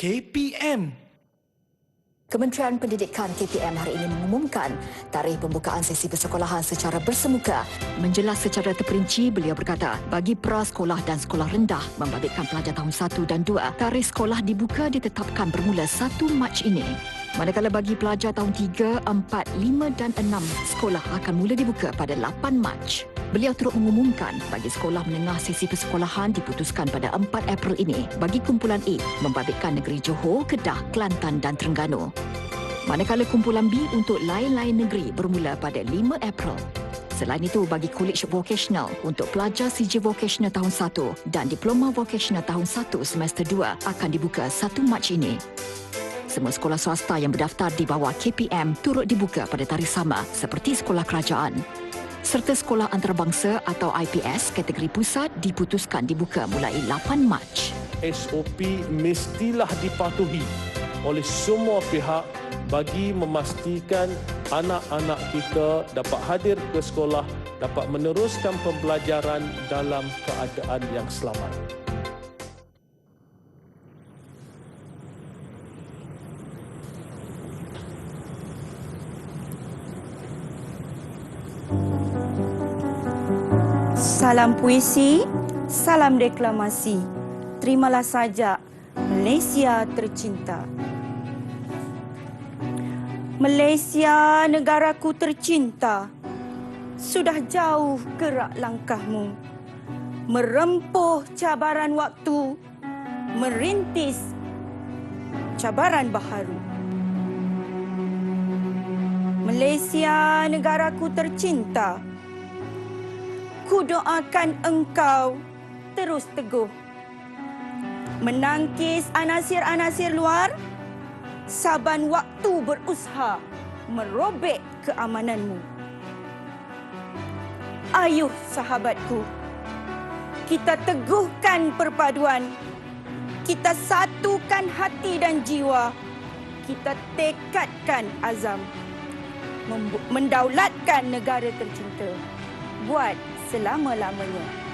KPM. Kementerian Pendidikan KPM hari ini mengumumkan tarikh pembukaan sesi persekolahan secara bersemuka. Menjelas secara terperinci, beliau berkata, bagi prasekolah dan sekolah rendah membabitkan pelajar tahun 1 dan 2, tarikh sekolah dibuka ditetapkan bermula 1 Mac ini. Manakala bagi pelajar tahun 3, 4, 5 dan 6, sekolah akan mula dibuka pada 8 Mac. Beliau turut mengumumkan bagi sekolah menengah sesi persekolahan diputuskan pada 4 April ini bagi kumpulan A membabitkan negeri Johor, Kedah, Kelantan dan Terengganu. Manakala kumpulan B untuk lain-lain negeri bermula pada 5 April. Selain itu, bagi College Vocational untuk pelajar CJ Vocational tahun 1 dan Diploma Vocational tahun 1 semester 2 akan dibuka 1 Mac ini. Semua sekolah swasta yang berdaftar di bawah KPM turut dibuka pada tarikh sama seperti sekolah kerajaan. Serta sekolah antarabangsa atau IPS kategori pusat diputuskan dibuka mulai 8 Mac. SOP mestilah dipatuhi oleh semua pihak bagi memastikan anak-anak kita dapat hadir ke sekolah, dapat meneruskan pembelajaran dalam keadaan yang selamat. Salam puisi, salam deklamasi. Terimalah saja Malaysia tercinta. Malaysia, negaraku tercinta. Sudah jauh gerak langkahmu, merempuh cabaran waktu, merintis cabaran baharu. Malaysia, negaraku tercinta. Ku doakan engkau terus teguh menangkis anasir-anasir luar, saban waktu berusaha merobek keamananmu. Ayuh sahabatku, kita teguhkan perpaduan, kita satukan hati dan jiwa, kita tekadkan azam mendaulatkan negara tercinta buat selama-lamanya.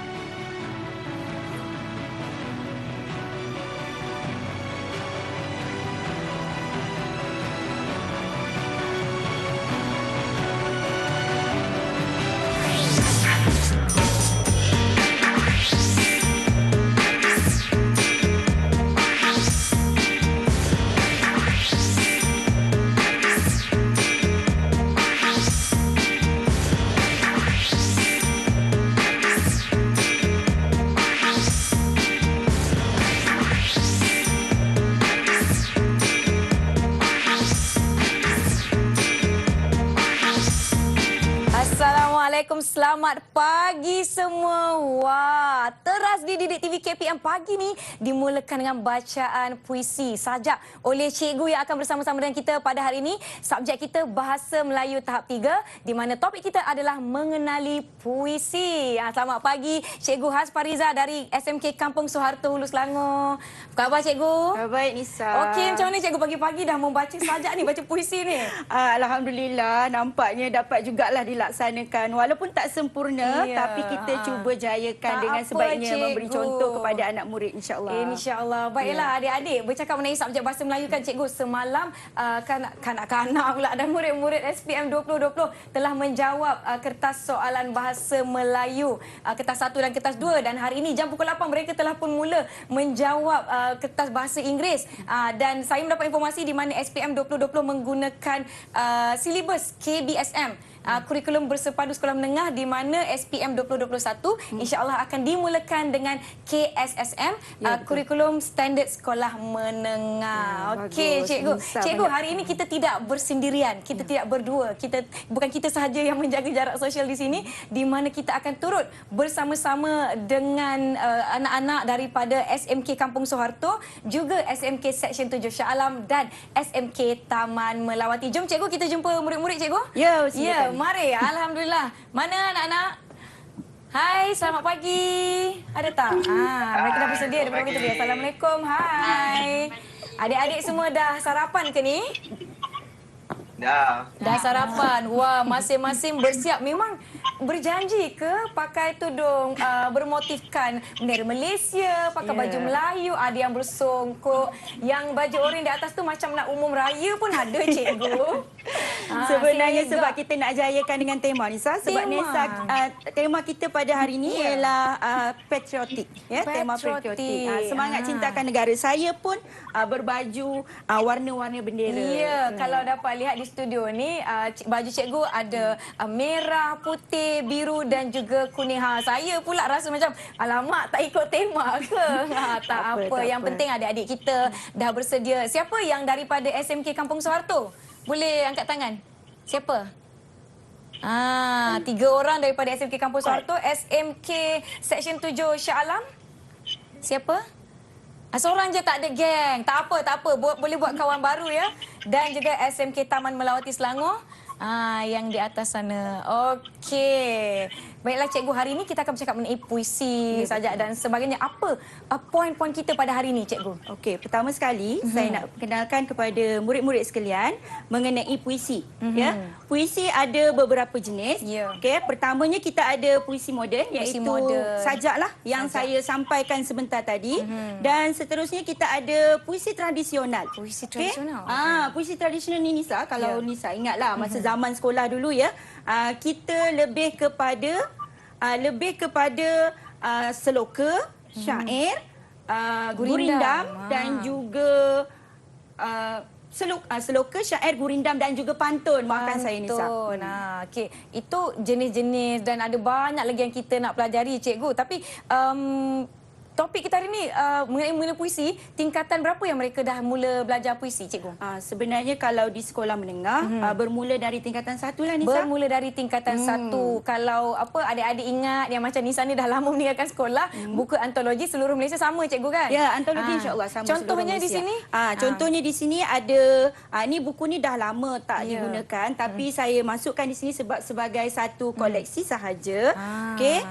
Assalamualaikum, selamat pagi semua. Wah, teras di Didik TV KPM pagi ni dimulakan dengan bacaan puisi sajak oleh cikgu yang akan bersama-sama dengan kita pada hari ini. Subjek kita Bahasa Melayu tahap 3 di mana topik kita adalah mengenali puisi. Selamat pagi Cikgu Has Fariza dari SMK Kampung Soeharto Hulu Selangor. Apa khabar cikgu? Baik Nisa. Okey, macam mana cikgu pagi-pagi dah membaca sajak ni, baca puisi ni? Alhamdulillah, nampaknya dapat jugalah dilaksanakan. Walaupun tak sempurna, tapi kita cuba jayakan tak dengan apa, sebaiknya cikgu. memberi contoh kepada anak murid, insya-Allah. InsyaAllah. Baiklah adik-adik, bercakap mengenai subjek bahasa Melayu kan cikgu, semalam kanak-kanak pula dan murid-murid SPM 2020 telah menjawab kertas soalan bahasa Melayu kertas 1 dan kertas 2, dan hari ini jam pukul 8 mereka telah pun mula menjawab kertas bahasa Inggeris. Dan saya mendapat informasi di mana SPM 2020 menggunakan silibus KBSM, kurikulum bersepadu sekolah menengah, di mana SPM 2021 insya-Allah akan dimulakan dengan KSSM, kurikulum standard sekolah menengah. Okey cikgu. Cikgu, hari ini kita tidak bersendirian, kita tidak berdua. Bukan kita sahaja yang menjaga jarak sosial di sini, di mana kita akan turut bersama-sama dengan anak-anak daripada SMK Kampung Soeharto, juga SMK Seksyen 7 Shah Alam dan SMK Taman Melawati. Jom cikgu, kita jumpa murid-murid cikgu. Ya, silakan. Mari. Alhamdulillah. Mana anak-anak? Hai, selamat pagi. Ada tak? Mereka dah bersedia daripada kita dia. Assalamualaikum. Hai. Adik-adik semua dah sarapan ke ni? Dah sarapan. Wah, masing-masing bersiap. Memang berjanji ke pakai tudung bermotifkan bendera Malaysia, pakai baju Melayu, ada yang bersongkok, yang baju oranye di atas tu macam nak umum raya pun ada, cikgu. Sebenarnya sehingga- sebab kita nak jayakan dengan tema Nisa, sebab Tema. Nisa tema kita pada hari ini ialah patriotik, ya, tema Patriotik. patriotik. Semangat cintakan negara. Saya pun berbaju warna-warna bendera. Ya, kalau dapat lihat di studio ni, baju cikgu ada merah, putih, biru dan juga kuning. Saya pula rasa macam, alamak, tak ikut tema ke? Tak apa. tak Yang apa. penting adik-adik kita dah bersedia. Siapa yang daripada SMK Kampung Soeharto? Boleh angkat tangan. Siapa? 3 orang daripada SMK Kampung Soeharto. SMK Seksyen 7 Shah Alam? Siapa? Seorang je, tak ada geng. Tak apa. Boleh buat kawan baru ya. Dan juga SMK Taman Melawati Selangor. Yang di atas sana. Okey. Baiklah cikgu, hari ini kita akan bercakap mengenai puisi, sajak dan sebagainya. Apa poin-poin kita pada hari ini, cikgu? Okey, pertama sekali saya nak perkenalkan kepada murid-murid sekalian mengenai puisi. Ya, puisi ada beberapa jenis. Ya. Okey, pertamanya kita ada puisi moden, iaitu moden. sajaklah yang saya sampaikan sebentar tadi. Dan seterusnya kita ada puisi tradisional. Puisi Okey? tradisional, Puisi tradisional ni Nisa, kalau Ya. Nisa ingatlah masa zaman sekolah dulu ya, kita lebih kepada seloka, syair, gurindam dan juga seloka, syair, gurindam dan juga pantun. Maafkan saya Nisa. Pantun. Okey. Itu jenis-jenis dan ada banyak lagi yang kita nak pelajari, cikgu. Tapi topik kita hari ini mengenai puisi. Tingkatan berapa yang mereka dah mula belajar puisi, cikgu? Sebenarnya kalau di sekolah menengah bermula dari tingkatan 1 lah Nisa. Bermula dari tingkatan 1. Kalau adik-adik ingat yang macam Nisa ni dah lama meninggalkan sekolah, buku antologi seluruh Malaysia sama, cikgu kan? Ya, antologi insya-Allah sama seluruh Contohnya di Malaysia. sini? Contohnya di sini ada ni buku ni dah lama tak digunakan, tapi saya masukkan di sini sebab sebagai satu koleksi sahaja. Okey.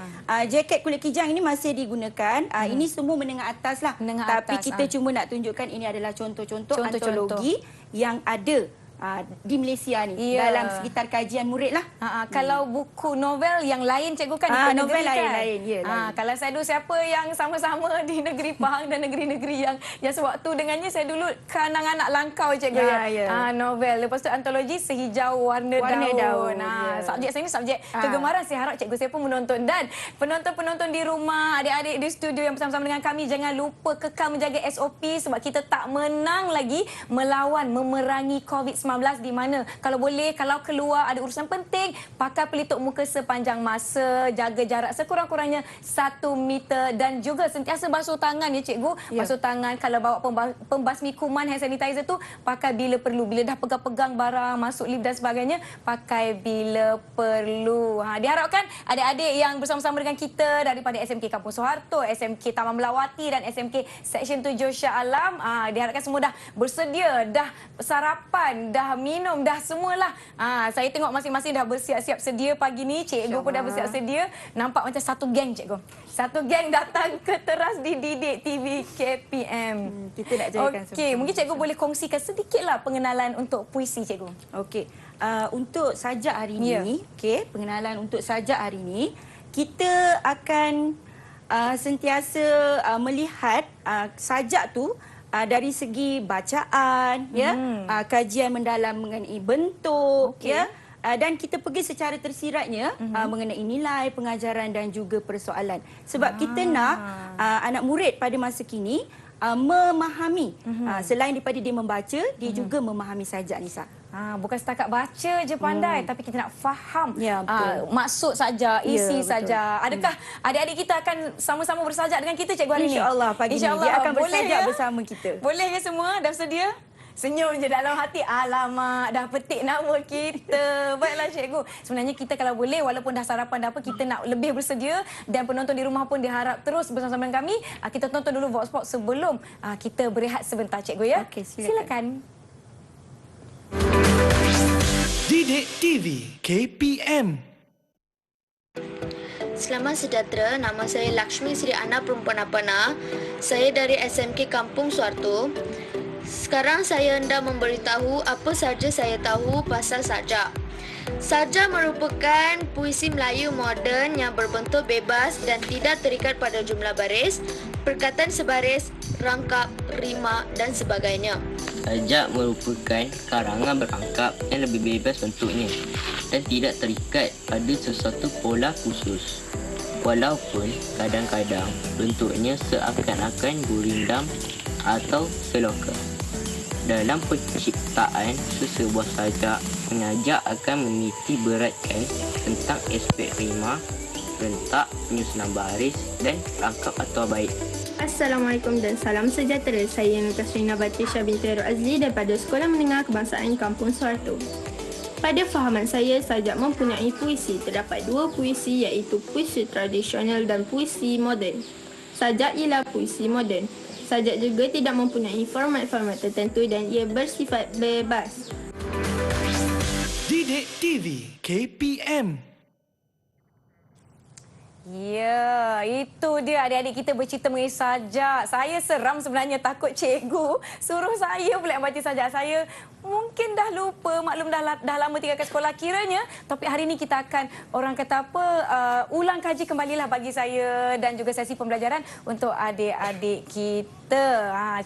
Jaket kulit kijang ini masih digunakan. Ini semua menengah atas lah. Menengah Tapi atas, kita cuma nak tunjukkan ini adalah contoh-contoh Contoh-contoh. antologi yang ada di Malaysia ni, Ya. dalam sekitar kajian murid lah. Kalau buku novel yang lain, cikgu kan? Ah, ikut novel negeri kan? lain, ya, lain. Kalau saya dulu, siapa yang sama-sama di negeri Pahang dan negeri-negeri yang sewaktu dengannya, saya dulu Kanang-Anak Langkau, cikgu Ya. novel. Lepas tu antologi Sehijau Warna Daun. ya. Subjek saya ni subjek kegemaran. Saya harap cikgu saya pun menonton. Dan penonton-penonton di rumah, adik-adik di studio yang bersama-sama dengan kami, jangan lupa kekal menjaga SOP sebab kita tak menang lagi melawan, memerangi COVID-19, di mana kalau boleh, kalau keluar ada urusan penting, pakai pelitup muka sepanjang masa, jaga jarak sekurang-kurangnya 1 meter dan juga sentiasa basuh tangan ya, cikgu. Basuh tangan. Kalau bawa pembasmi kuman, hand sanitizer tu pakai bila perlu. Bila dah pegang-pegang barang, masuk lift dan sebagainya, pakai bila perlu. Diharapkan adik-adik yang bersama-sama dengan kita daripada SMK Kampung Soeharto, SMK Taman Melawati dan SMK Seksyen 7 Shah Alam, diharapkan semua dah bersedia, dah sarapan, dah minum, dah semualah. Saya tengok masing-masing dah bersiap-siap sedia pagi ni. Cikgu pun dah bersiap sedia. Nampak macam satu geng, cikgu. Satu geng datang ke teras Didik TV KPM. Kita nak jayakan Okey, mungkin cikgu boleh kongsikan sedikitlah pengenalan untuk puisi, cikgu. Okey. Untuk sajak hari ini, pengenalan untuk sajak hari ini, kita akan sentiasa melihat sajak tu dari segi bacaan, kajian mendalam mengenai bentuk, dan kita pergi secara tersiratnya mengenai nilai, pengajaran dan juga persoalan. Sebab kita nak anak murid pada masa kini memahami, selain daripada dia membaca, dia juga memahami sajak, Nisa. Bukan setakat baca je pandai, tapi kita nak faham Ya, betul. maksud saja, isi betul. saja. Adakah adik-adik kita akan sama-sama bersajak dengan kita, cikgu, hari ini? InsyaAllah pagi ni dia akan Boleh bersajak ya? bersama kita. Boleh ya semua? Dah sedia? Senyum je dalam hati. Alamak, dah petik nama kita. Baiklah, cikgu. Sebenarnya kita kalau boleh, walaupun dah sarapan dah apa, kita nak lebih bersedia. Dan penonton di rumah pun diharap terus bersama-sama dengan kami. Kita tonton dulu Vox Pop sebelum kita berehat sebentar, cikgu ya. Okey, silakan. Didik TV KPM. Selamat sejahtera, nama saya Lakshmi Sri Ana Perempuan Apana. Saya dari SMK Kampung Soeharto. Sekarang saya hendak memberitahu apa saja saya tahu pasal sajak. Sajak merupakan puisi Melayu moden yang berbentuk bebas dan tidak terikat pada jumlah baris, perkataan sebaris, rangkap, rima dan sebagainya. Sajak merupakan karangan berangkap yang lebih bebas bentuknya dan tidak terikat pada sesuatu pola khusus. Walaupun kadang-kadang bentuknya seakan-akan gurindam atau seloka. Dalam penciptaan sesebuah sajak, pengajak akan meniti beratkan tentang aspek rima, rentak, penyusunan baris dan rangkap atau bait. Assalamualaikum dan salam sejahtera. Saya Nur Kasrina Batrisha binti Azli daripada Sekolah Menengah Kebangsaan Kampung Suharto. Pada fahaman saya, sajak mempunyai puisi. Terdapat dua puisi iaitu puisi tradisional dan puisi moden. Sajak ialah puisi moden. Sajak juga tidak mempunyai format-format tertentu dan ia bersifat bebas. Didik TV KPM. Ya, itu dia adik-adik kita bercerita mengenai sajak. Saya seram sebenarnya, takut cikgu suruh saya pula baca sajak. Saya mungkin dah lupa, maklum dah lama tinggalkan sekolah kiranya. Tapi hari ini kita akan, orang kata apa, ulang kaji kembalilah bagi saya dan juga sesi pembelajaran untuk adik-adik kita.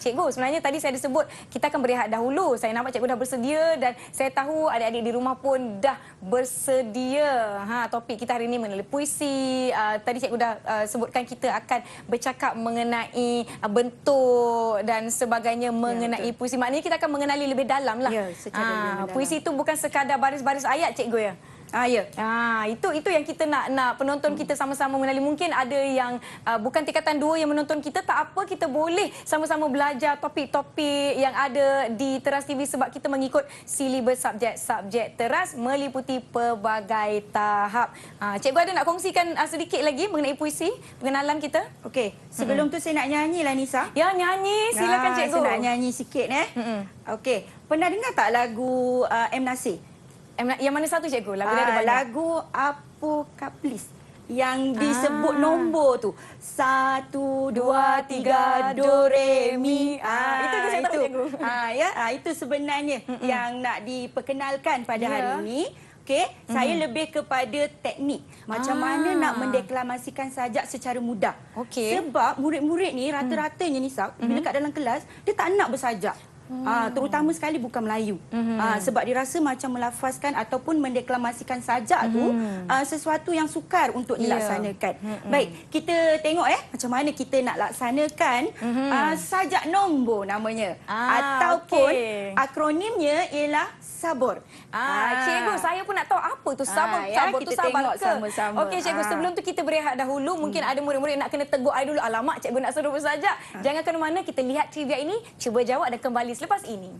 Cikgu, sebenarnya tadi saya disebut kita akan berehat dahulu. Saya nampak cikgu dah bersedia dan saya tahu adik-adik di rumah pun dah bersedia. Topik kita hari ini mengenai puisi. Tadi cikgu dah sebutkan kita akan bercakap mengenai bentuk dan sebagainya mengenai puisi. Maknanya kita akan mengenali lebih dalam lah. Ya, secara lebih mendalam. Puisi itu bukan sekadar baris-baris ayat cikgu ya. Ya. Itu yang kita nak penonton kita sama-sama mengenali. Mungkin ada yang bukan tingkatan 2 yang menonton kita, tak apa, kita boleh sama-sama belajar topik-topik yang ada di Teras TV sebab kita mengikut silibus subjek Teras meliputi pelbagai tahap. Cikgu ada nak kongsikan sedikit lagi mengenai puisi, pengenalan kita? Okey, sebelum tu saya nak nyanyi lah Nisa. Ya, nyanyi. Silakan cikgu. Saya nak nyanyi sikit Okey, pernah dengar tak lagu M. Nasir? Yang mana satu cikgu? Lagu dia ada banyak. Lagu Apokaplis yang disebut nombor tu. 1, 2, 3, do, re, mi. Itu saya tahu cikgu. Itu sebenarnya yang nak diperkenalkan pada hari ini. Okey, saya lebih kepada teknik. Macam mana nak mendeklamasikan sajak secara mudah. Okey. Sebab murid-murid ni rata-ratanya Nisa, bila kat dalam kelas, dia tak nak bersajak. Terutama sekali bukan Melayu. Sebab dia rasa macam melafazkan ataupun mendeklamasikan sajak tu sesuatu yang sukar untuk dilaksanakan. Baik, kita tengok macam mana kita nak laksanakan sajak nombor namanya. Ataupun akronimnya ialah SABOR. Cikgu, saya pun nak tahu apa tu SABOR. SABOR tu kita sabar tengok ke? sama-sama. Okey cikgu, sebelum tu kita berehat dahulu. Mungkin ada murid-murid nak kena tegur I dulu. Alamak, cikgu nak suruh bersajak. Jangan ke mana, kita lihat trivia ini. Cuba jawab dan kembali selepas ini.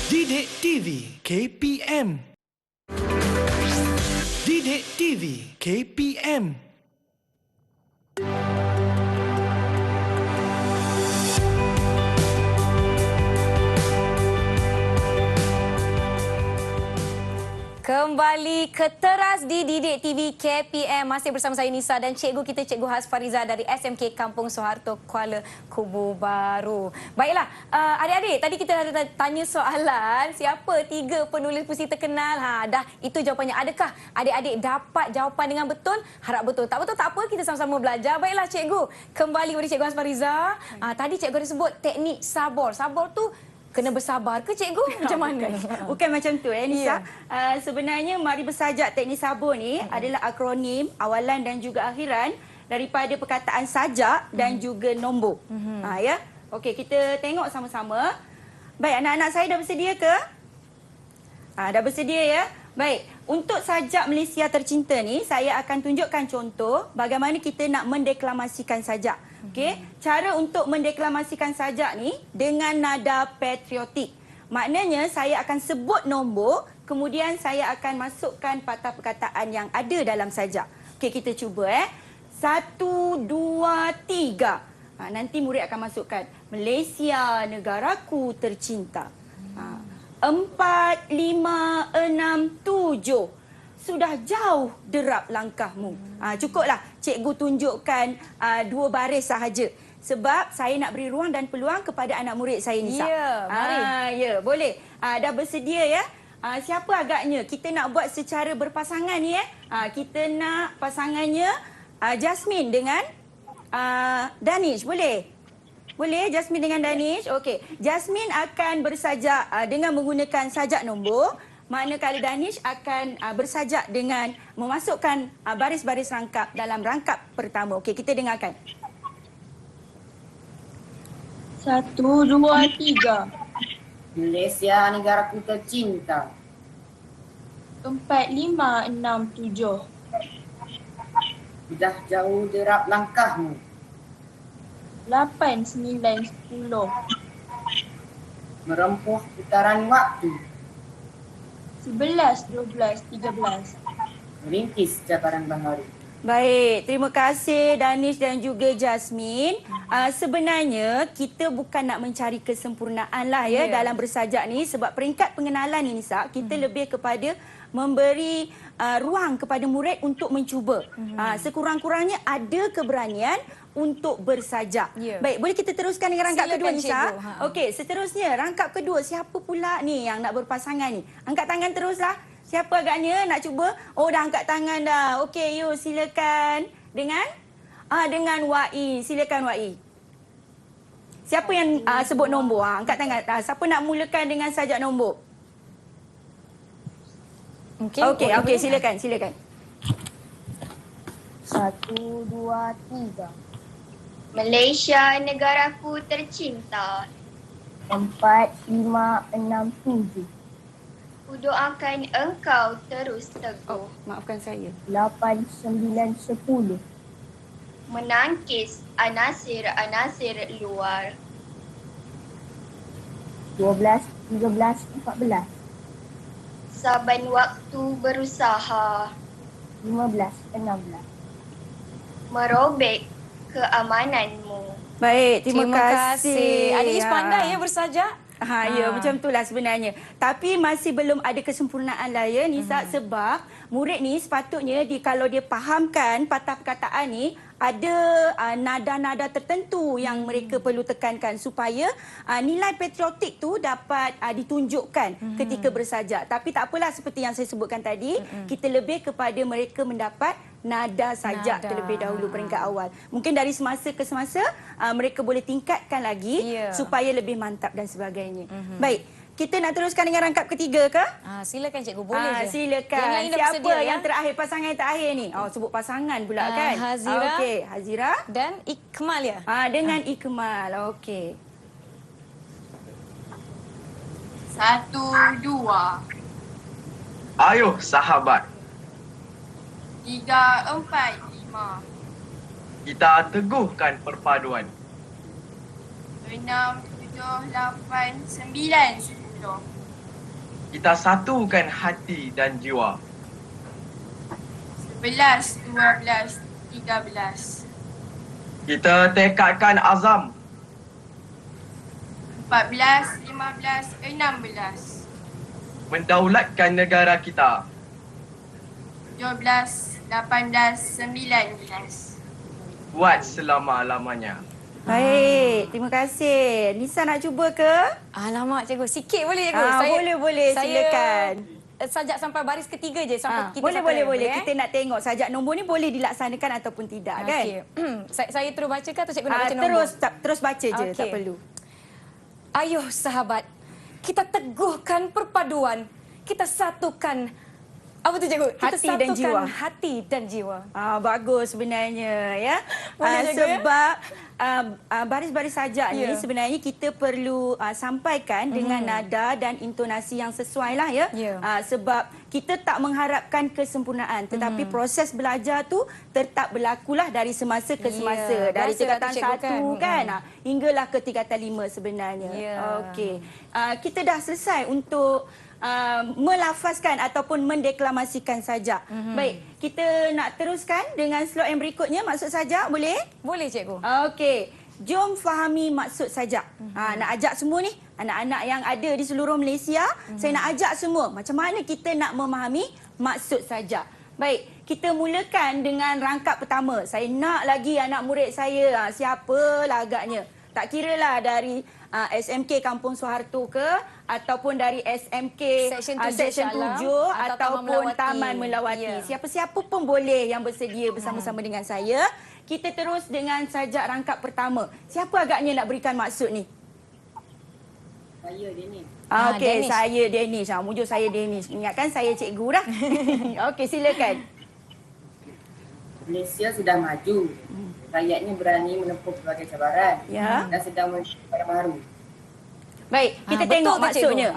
Didik TV KPM. Didik TV KPM. Kembali ke Teras di Didik TV KPM. Masih bersama saya Nisa dan cikgu kita, Cikgu Hasfariza dari SMK Kampung Suharto, Kuala Kubu Baru. Baiklah, adik-adik, tadi kita ada tanya soalan, siapa 3 penulis puisi terkenal? Dah itu jawapannya. Adakah adik-adik dapat jawapan dengan betul? Harap betul. Tak betul tak apa, kita sama-sama belajar. Baiklah cikgu, kembali kepada Cikgu Hasfariza. Tadi cikgu ada sebut teknik SABOR. SABOR tu kena bersabar ke cikgu? Macam mana? Bukan macam tu Nisa. Sebenarnya mari bersajak teknik SABOR ni adalah akronim awalan dan juga akhiran daripada perkataan sajak dan juga nombor. Okey, kita tengok sama-sama. Baik, anak-anak saya dah bersedia ke? Dah bersedia ya? Baik, untuk sajak Malaysia Tercinta ni saya akan tunjukkan contoh bagaimana kita nak mendeklamasikan sajak. Okey, cara untuk mendeklamasikan sajak ni dengan nada patriotik. Maknanya saya akan sebut nombor, kemudian saya akan masukkan patah perkataan yang ada dalam sajak. Okey, kita cuba 1, 2, 3. Nanti murid akan masukkan Malaysia negaraku tercinta. 4, 5, 6, 7. Sudah jauh derap langkahmu. Cukuplah cikgu tunjukkan 2 baris sahaja. Sebab saya nak beri ruang dan peluang kepada anak murid saya, Nisa. Ya, mari. Ya, boleh. Dah bersedia ya? Siapa agaknya? Kita nak buat secara berpasangan ni kita nak pasangannya Jasmine dengan Danish. Boleh? Boleh Jasmine dengan Danish? Okey. Jasmine akan bersajak dengan menggunakan sajak nombor. Manakala Danish akan bersajak dengan memasukkan baris-baris rangkap dalam rangkap pertama. Okey, kita dengarkan. 1, 2, 3. Malaysia negaraku tercinta. 4, 5, 6, 7. Sudah jauh derap langkahmu. 8, 9, 10. Merempuh putaran waktu. 11, 12, 13. Merintis cabaran baharu. Baik, terima kasih Danish dan juga Jasmine. Sebenarnya kita bukan nak mencari kesempurnaan lah ya dalam bersajak ni, sebab peringkat pengenalan ni Nisa, kita lebih kepada memberi ruang kepada murid untuk mencuba. Sekurang-kurangnya ada keberanian untuk bersajak. Baik, boleh kita teruskan dengan rangkap kedua Nisa? Okey, seterusnya rangkap kedua, siapa pula ni yang nak berpasangan ni? Angkat tangan teruslah. Siapa agaknya nak cuba? Oh, dah angkat tangan dah. Okey, you silakan. Dengan Wai. Silakan Wai. Siapa yang sebut nombor? Angkat tangan. Siapa nak mulakan dengan sajak nombor? Okey, silakan. 1, 2, 3. Malaysia negaraku tercinta. 4, 5, 6, 7. Kudoakan engkau terus teguh. Maafkan saya. 8, 9, 10. Menangkis anasir-anasir luar. 12, 13, 14. Saban waktu berusaha. 15, 16. Merobek keamananmu. Baik, terima kasih. Adik pandai ya bersajak. Ya, macam itulah sebenarnya. Tapi masih belum ada kesempurnaan lah ya Nisa, sebab murid ni sepatutnya kalau dia fahamkan patah perkataan ni, ada nada-nada tertentu yang mereka perlu tekankan supaya nilai patriotik tu dapat ditunjukkan ketika bersajak. Tapi tak apalah, seperti yang saya sebutkan tadi, kita lebih kepada mereka mendapat nada sajak terlebih dahulu peringkat awal. Mungkin dari semasa ke semasa mereka boleh tingkatkan lagi supaya lebih mantap dan sebagainya. Baik, kita nak teruskan dengan rangkap ketiga ke? Silakan cikgu, boleh je. Silakan. Siapa yang terakhir, pasangan yang terakhir ni? Sebut pasangan pula kan? Hazira. Okey, Hazira Dan Ikmal ya? Dengan Ikmal. Okey. 1, 2. Ayuh sahabat, 3, 4, 5. kita teguhkan perpaduan. 6, 7, 8, 9, 10. Kita satukan hati dan jiwa. 11, 12, 13. Kita tekadkan azam. 14, 15, 16. Mendaulatkan negara kita. 12, 18, 19. Buat selama-lamanya. Baik, terima kasih. Nisa nak cuba ke? Alamak cikgu, sikit boleh cikgu? Boleh, silakan. Sajak sampai baris ketiga je sampai kita Boleh. Kita nak tengok sajak nombor ni boleh dilaksanakan ataupun tidak kan? Saya terus baca ke atau cikgu nak baca nombor? Terus baca je, tak perlu. Ayuh sahabat, kita teguhkan perpaduan, kita satukan apa tu cikgu? Kita Hati dan jiwa. Hati dan jiwa. Bagus sebenarnya ya. Sebab baris-baris sajak ni sebenarnya kita perlu sampaikan dengan nada dan intonasi yang sesuai lah ya. Sebab kita tak mengharapkan kesempurnaan, tetapi proses belajar tu tetap berlakulah dari semasa ke semasa. Dari tingkatan 1 kan hinggalah ke tingkatan 5 sebenarnya. Okey. Kita dah selesai untuk melafazkan ataupun mendeklamasikan sajak. Baik, kita nak teruskan dengan slot yang berikutnya, maksud sajak boleh? Boleh cikgu. Okey, jom fahami maksud sajak. Nak ajak semua ni anak-anak yang ada di seluruh Malaysia, saya nak ajak semua macam mana kita nak memahami maksud sajak. Baik, kita mulakan dengan rangkap pertama. Saya nak lagi anak murid saya, siapalah agaknya. Tak kiralah dari SMK Kampung Soeharto ke ataupun dari SMK Seksyen 7 ataupun Taman Melawati. Siapa-siapa pun boleh yang bersedia bersama-sama dengan saya. Kita terus dengan sajak rangkap pertama. Siapa agaknya nak berikan maksud ni? Saya Denis. Okey, Denis. saya Denis. Mujuk saya Denis. Ingatkan saya cikgu dah. Okey, silakan. Malaysia sudah maju. Rakyatnya berani menempuh pelbagai cabaran dan sedang menuju kepada baru. Baik, kita tengok maksudnya.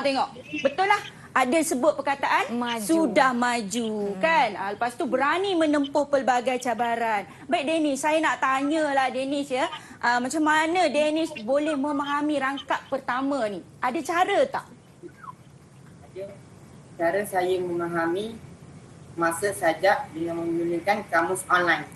Tengok. Betul lah. Ada sebut perkataan sudah maju kan. Lepas tu berani menempuh pelbagai cabaran. Baik Denis, saya nak tanyalah Denis ya. Macam mana Denis boleh memahami rangkap pertama ni? Ada cara tak? Cara saya memahami maksud sajak dengan menggunakan kamus online.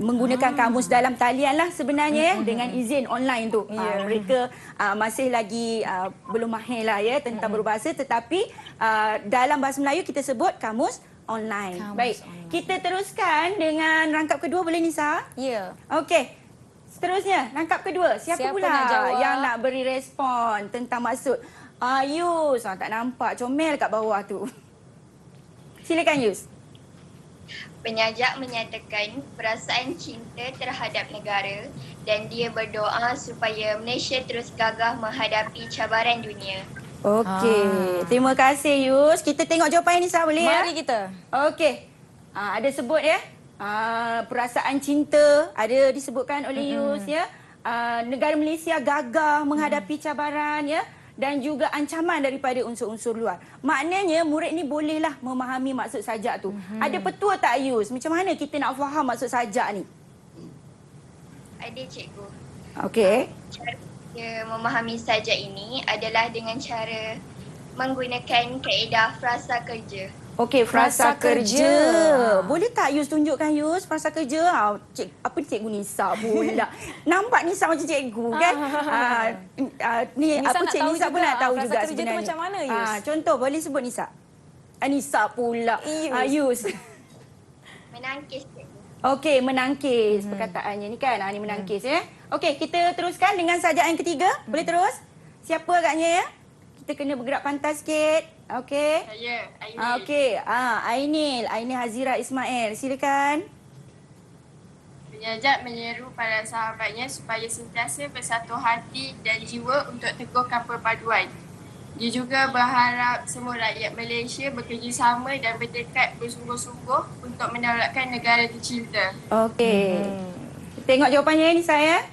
Menggunakan kamus dalam talian lah sebenarnya ya, dengan izin online tu. Mereka masih lagi belum mahir lah ya tentang berbahasa, tetapi dalam bahasa Melayu kita sebut kamus online. Baik, kita teruskan dengan rangkap kedua, boleh Nisa? Ya. Okey. Seterusnya, rangkap kedua. Siapa pula nak jawab? yang nak beri respon tentang maksud? Yus, tak nampak comel kat bawah tu. Silakan Yus. Penyajak menyatakan perasaan cinta terhadap negara dan dia berdoa supaya Malaysia terus gagah menghadapi cabaran dunia. Okey, terima kasih Yus. Kita tengok jawapan Nisa boleh ya? Mari kita. Okey. Ada sebut ya. Perasaan cinta ada disebutkan oleh Yus ya. Negara Malaysia gagah menghadapi cabaran ya. Dan juga ancaman daripada unsur-unsur luar. Maknanya murid ni bolehlah memahami maksud sajak tu. Ada petua tak Yus? Macam mana kita nak faham maksud sajak ni? Ada cikgu. Okey. Cara dia memahami sajak ini adalah dengan cara menggunakan kaedah frasa kerja. Okey, frasa kerja. Boleh tak Yus tunjukkan Yus frasa kerja? Apa cikgu Nisa pula? Nampak Nisa macam cikgu kan? Ni Nisa apa cikgu Nisa pun nak tahu juga frasa kerja sebenarnya. tu macam mana Yus? Contoh boleh sebut Nisa? Nisa pula. Yus. Menangkis cikgu. Okey, menangkis perkataannya ni kan. Ni menangkis ya. Okey, kita teruskan dengan sajak yang ketiga. Boleh terus? Siapa agaknya ya? Kita kena bergerak pantas sikit. Okey. Saya, Ainil. Okey. Ainil Hazira Ismail. Silakan. Penyajak menyeru para sahabatnya supaya sentiasa bersatu hati dan jiwa untuk teguhkan perpaduan. Dia juga berharap semua rakyat Malaysia bekerjasama dan bertekad bersungguh-sungguh untuk mendaulatkan negara tercinta. Okey. Tengok jawapannya ni saya.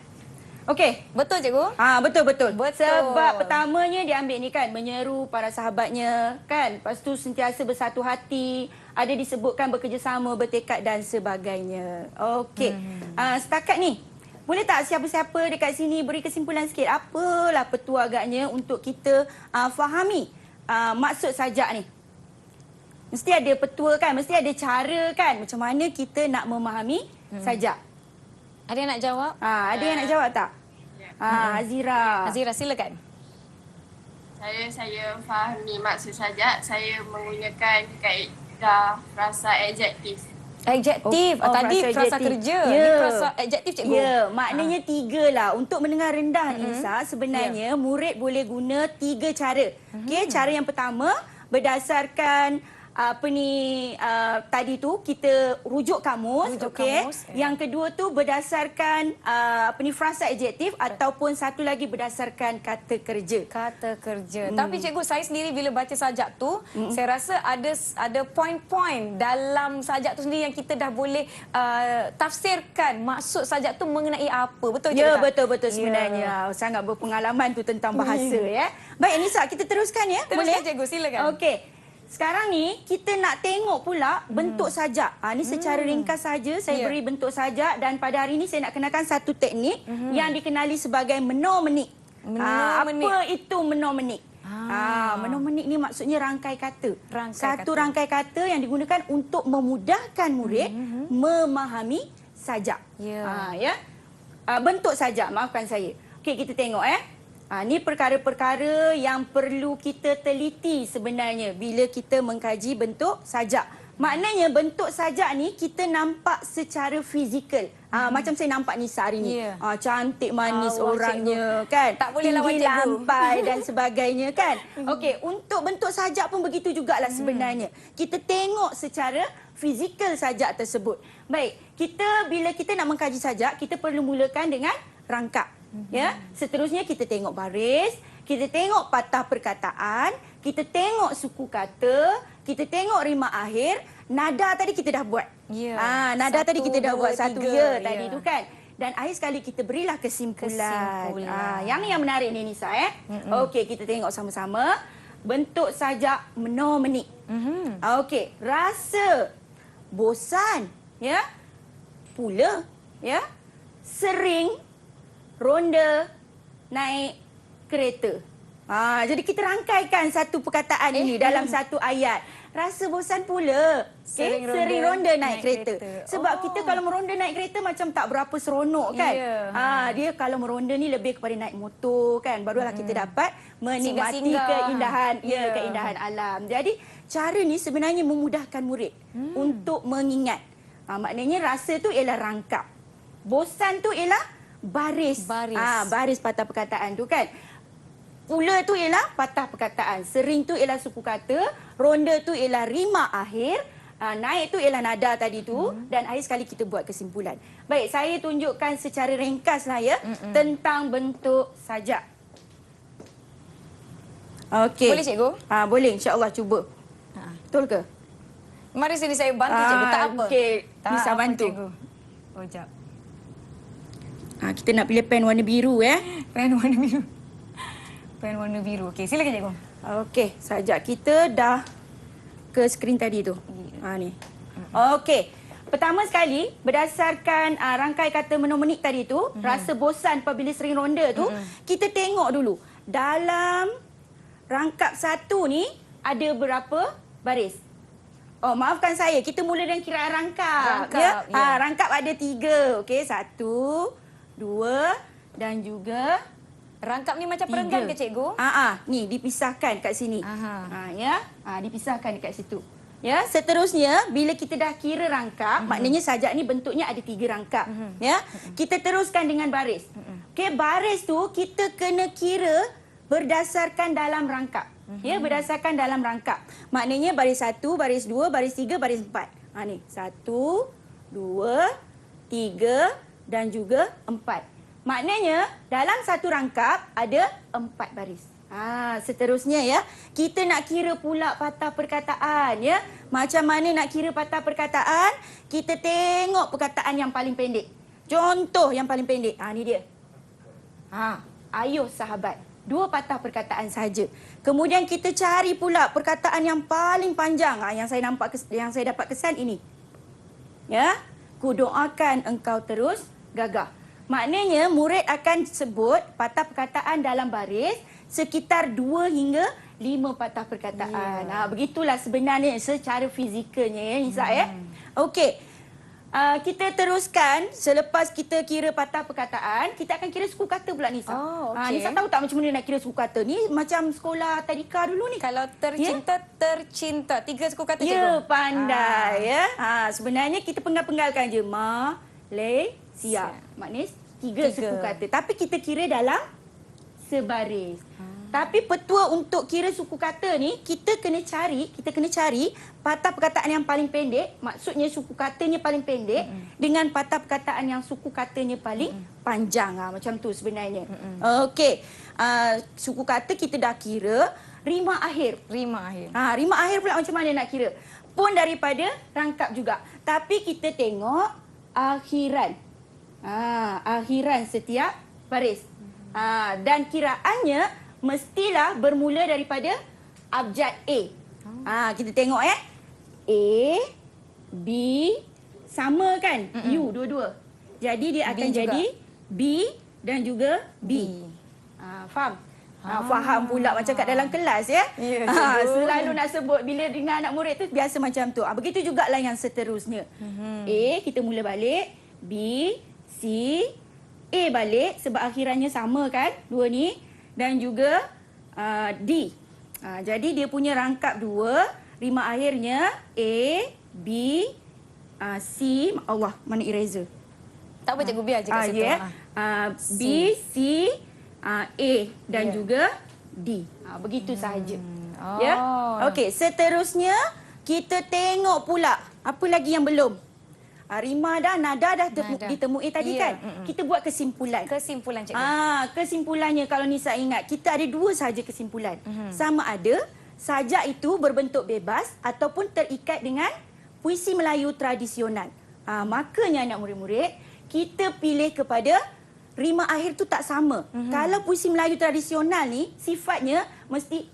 Okey. Betul cikgu? Betul. Sebab pertamanya dia ambil ni kan, menyeru para sahabatnya kan. Lepas tu sentiasa bersatu hati, ada disebutkan bekerjasama, bertekad dan sebagainya. Okey. Setakat ni, boleh tak siapa-siapa dekat sini beri kesimpulan sikit apalah petua agaknya untuk kita fahami maksud sajak ni? Mesti ada petua kan, mesti ada cara kan macam mana kita nak memahami sajak. Ada yang nak jawab? Ada yang nak jawab tak? Hazira. Hazira, silakan. Saya fahami maksud sajak. Saya menggunakan kaedah frasa adjektif. Adjektif. Tadi frasa kerja. Ni frasa adjektif cikgu. Ya, maknanya 3 lah. Untuk mendengar rendah Nisa, sebenarnya murid boleh guna 3 cara. Okey, cara yang pertama berdasarkan tadi tu kita rujuk kamus, okey. Yang kedua tu berdasarkan frasa adjektif ataupun satu lagi berdasarkan kata kerja. Kata kerja. Tapi cikgu, saya sendiri bila baca sajak tu, saya rasa ada poin-poin dalam sajak tu sendiri yang kita dah boleh tafsirkan maksud sajak tu mengenai apa. Betul cikgu? Ya, betul-betul sebenarnya. Sangat berpengalaman tu tentang bahasa ya. Baik Nisa, kita teruskan ya. Teruskan cikgu, silakan. Okey. Sekarang ni kita nak tengok pula bentuk sajak. Ni secara ringkas saja saya beri bentuk sajak dan pada hari ini saya nak kenalkan satu teknik yang dikenali sebagai menomenik. Apa itu menomenik? Menomenik ni maksudnya rangkai kata. Rangkai kata yang digunakan untuk memudahkan murid memahami sajak. Ya. Bentuk sajak, maafkan saya. Okey, kita tengok Ni perkara-perkara yang perlu kita teliti sebenarnya bila kita mengkaji bentuk sajak. Maknanya bentuk sajak ni kita nampak secara fizikal. Macam saya nampak Nisa hari ni. Cantik, manis orangnya kan. Tak boleh lawan tinggi cikgu. lampai dan sebagainya kan. Okey, untuk bentuk sajak pun begitu jugalah sebenarnya. Kita tengok secara fizikal sajak tersebut. Baik, bila kita nak mengkaji sajak, kita perlu mulakan dengan rangkap. Ya, seterusnya kita tengok baris, kita tengok patah perkataan, kita tengok suku kata, kita tengok rima akhir, nada tadi kita dah buat. Nada tadi kita dah buat 1 ya tadi tu kan. Dan akhir sekali kita berilah kesimpulan. Yang menarik ni Nisa Okey, kita tengok sama-sama bentuk sajak menomenik. Okey, rasa bosan ya. Pula ya. Sering ronda naik kereta. Jadi kita rangkaikan satu perkataan ini dalam satu ayat. Rasa bosan pula. Sering ronda naik kereta. Sebab kita kalau meronda naik kereta macam tak berapa seronok kan. Dia kalau meronda ni lebih kepada naik motor kan. Barulah kita dapat menikmati keindahan keindahan alam. Jadi cara ni sebenarnya memudahkan murid untuk mengingat. Maknanya rasa tu ialah rangkap. Bosan tu ialah baris patah perkataan tu kan. Pula tu ialah patah perkataan, sering tu ialah suku kata, ronda tu ialah rima akhir, naik tu ialah nada tadi tu dan akhir sekali kita buat kesimpulan. Baik, saya tunjukkan secara ringkaslah ya tentang bentuk sajak. Okey. Boleh cikgu? Boleh, insya-Allah cuba. Betul ke? Mari sini saya bantu cikgu, tak apa. Okey, bisa apa, bantu. Cikgu. Jap. Kita nak pilih pen warna biru ya. Pen warna biru. Pen warna biru. Okey, silakan cikgu. Okey, sajak kita dah ke skrin tadi tu. Ni. Okey. Pertama sekali, berdasarkan rangkai kata menomenik tadi tu, rasa bosan apabila sering ronda tu, kita tengok dulu. Dalam rangkap satu ni ada berapa baris? Maafkan saya, kita mula dengan kiraan rangkap. Rangkap ada 3. Okey, 1, 2 dan juga rangkap ni macam perenggan ke cikgu? Ni dipisahkan kat sini. Dipisahkan dekat situ. Ya, seterusnya bila kita dah kira rangkap, maknanya sajak ni bentuknya ada 3 rangkap. Ya, kita teruskan dengan baris. Okey, baris tu kita kena kira berdasarkan dalam rangkap. Ya, berdasarkan dalam rangkap. Maknanya baris 1, baris 2, baris 3, baris 4. Ni 1, 2, 3 dan juga 4. Maknanya dalam satu rangkap ada 4 baris. Seterusnya ya, kita nak kira pula patah perkataan ya. Macam mana nak kira patah perkataan? Kita tengok perkataan yang paling pendek. Contoh yang paling pendek. Ni dia. Ayuh sahabat. 2 patah perkataan saja. Kemudian kita cari pula perkataan yang paling panjang. Yang saya dapat kesan ini. Ya. Kudoakan engkau terus gagah. Maknanya murid akan sebut patah perkataan dalam baris sekitar 2 hingga 5 patah perkataan. Begitulah sebenarnya secara fizikalnya ya Nisa ya. Okey. Kita teruskan selepas kita kira patah perkataan, kita akan kira suku kata pula Nisa. Nisa tahu tak macam mana nak kira suku kata ni? Macam sekolah tadika dulu ni. Kalau tercinta, tercinta. 3 suku kata cikgu. Ya, pandai ya. Sebenarnya kita penggal-penggalkan je. Malaysia. Maknanya 3 suku kata. Tapi kita kira dalam sebaris. Tapi petua untuk kira suku kata ni, kita kena cari patah perkataan yang paling pendek, maksudnya suku katanya paling pendek dengan patah perkataan yang suku katanya paling panjang. Macam tu sebenarnya. Okey. Suku kata kita dah kira, rima akhir. Rima akhir pula macam mana nak kira? Pun daripada rangkap juga. Tapi kita tengok akhiran. Akhiran setiap baris. Dan kiraannya mestilah bermula daripada abjad A. Kita tengok A, B, sama kan? U dua-dua. Jadi dia akan jadi B dan juga B. Faham? Faham pula macam kat dalam kelas ya. Selalu nak sebut bila dengan anak murid tu biasa macam tu. Begitu jugalah yang seterusnya. A kita mula balik, B, C, A balik sebab akhirannya sama kan? Dua ni. dan juga D. Jadi dia punya rangkap 2, rima akhirnya A, B, C. Allah, mana eraser? Tak apa cikgu, biar je kat situ. B, C, A dan juga D. Begitu sahaja. Ya. Okey, seterusnya kita tengok pula apa lagi yang belum. Rima dah, nada dah ditemui tadi kan. Kita buat kesimpulan. Kesimpulan cikgu. Kesimpulannya kalau Nisa ingat, kita ada 2 sahaja kesimpulan. Sama ada sajak itu berbentuk bebas ataupun terikat dengan puisi Melayu tradisional. Makanya anak murid-murid, kita pilih kepada rima akhir tu tak sama. Kalau puisi Melayu tradisional ni sifatnya mesti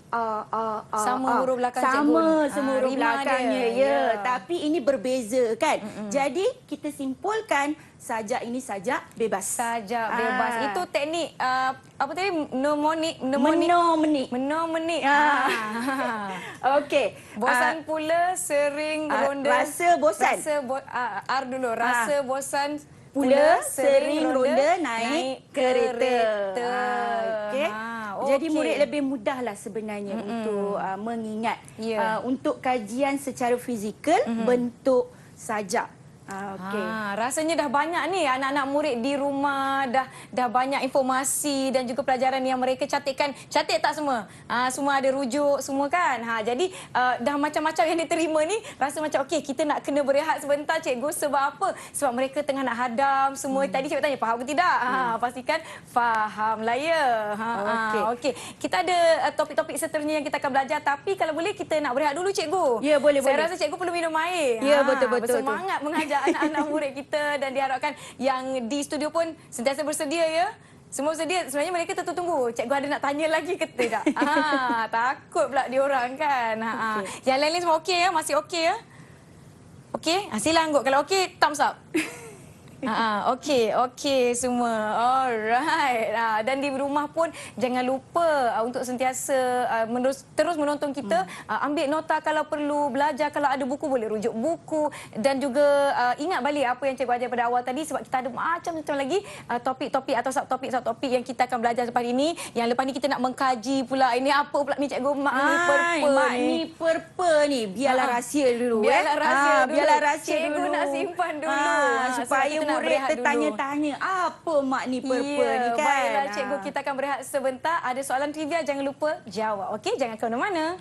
sama huruf belakang sama semua huruf belakangnya ya. Tapi ini berbeza kan. Jadi kita simpulkan sajak ini sajak bebas. Sajak bebas. Itu teknik apa tadi? Mnemonik. Okey. Bosan pula, sering ronda. Rasa bosan. R dulu. Rasa bosan pula sering ronda naik kereta. Okey. Jadi murid lebih mudahlah sebenarnya untuk mengingat. Untuk kajian secara fizikal bentuk sajak. Rasanya dah banyak ni anak-anak murid di rumah, dah banyak informasi dan juga pelajaran yang mereka catatkan. Catat tak semua? Semua ada rujuk semua kan? Jadi dah macam-macam yang diterima ni, rasa macam okey, kita nak kena berehat sebentar cikgu. Sebab apa? Sebab mereka tengah nak hadam semua. Tadi cikgu tanya faham ke tidak? Pastikan faham lah ya. Okey. Kita ada topik-topik seterusnya yang kita akan belajar, tapi kalau boleh kita nak berehat dulu cikgu. Ya, boleh. Saya rasa cikgu perlu minum air. Ya, betul-betul. Bersemangat mengajar anak-anak murid kita dan diharapkan yang di studio pun sentiasa bersedia ya. Semua sedia. Sebenarnya mereka tertunggu. Cikgu ada nak tanya lagi ke tidak? Takut pula diorang kan. Yang lain-lain semua okey ya? Masih okey ya? Okey? Sila angguk. Kalau okey, thumbs up. Okey semua. Alright. Dan di rumah pun jangan lupa untuk sentiasa terus menonton kita. Ambil nota kalau perlu, belajar kalau ada buku boleh rujuk buku dan juga ingat balik apa yang cikgu ajar pada awal tadi, sebab kita ada macam-macam lagi topik-topik atau subtopik yang kita akan belajar lepas ini. Yang lepas ni kita nak mengkaji pula ini apa pula ni cikgu, makni perpa ni. Biarlah rahsia dulu. Biarlah rahsia cikgu dulu. Nak simpan dulu supaya murid tertanya-tanya apa makni perpa ni kan. Baiklah cikgu, kita akan berehat sebentar. Ada soalan trivia, jangan lupa jawab. Okey, jangan ke mana-mana.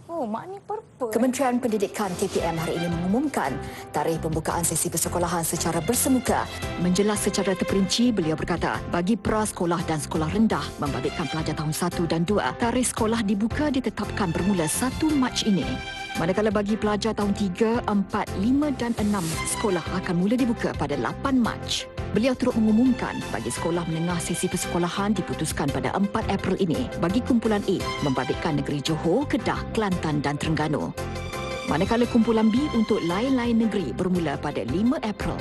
Makni perpa. Kementerian Pendidikan KPM hari ini mengumumkan tarikh pembukaan sesi persekolahan secara bersemuka. Menjelas secara terperinci, beliau berkata, bagi prasekolah dan sekolah rendah membabitkan pelajar tahun 1 dan 2, tarikh sekolah dibuka ditetapkan bermula 1 Mac ini. Manakala bagi pelajar tahun 3, 4, 5 dan 6, sekolah akan mula dibuka pada 8 Mac. Beliau turut mengumumkan bagi sekolah menengah sesi persekolahan diputuskan pada 4 April ini. Bagi kumpulan A, membabitkan negeri Johor, Kedah, Kelantan dan Terengganu. Manakala kumpulan B untuk lain-lain negeri bermula pada 5 April.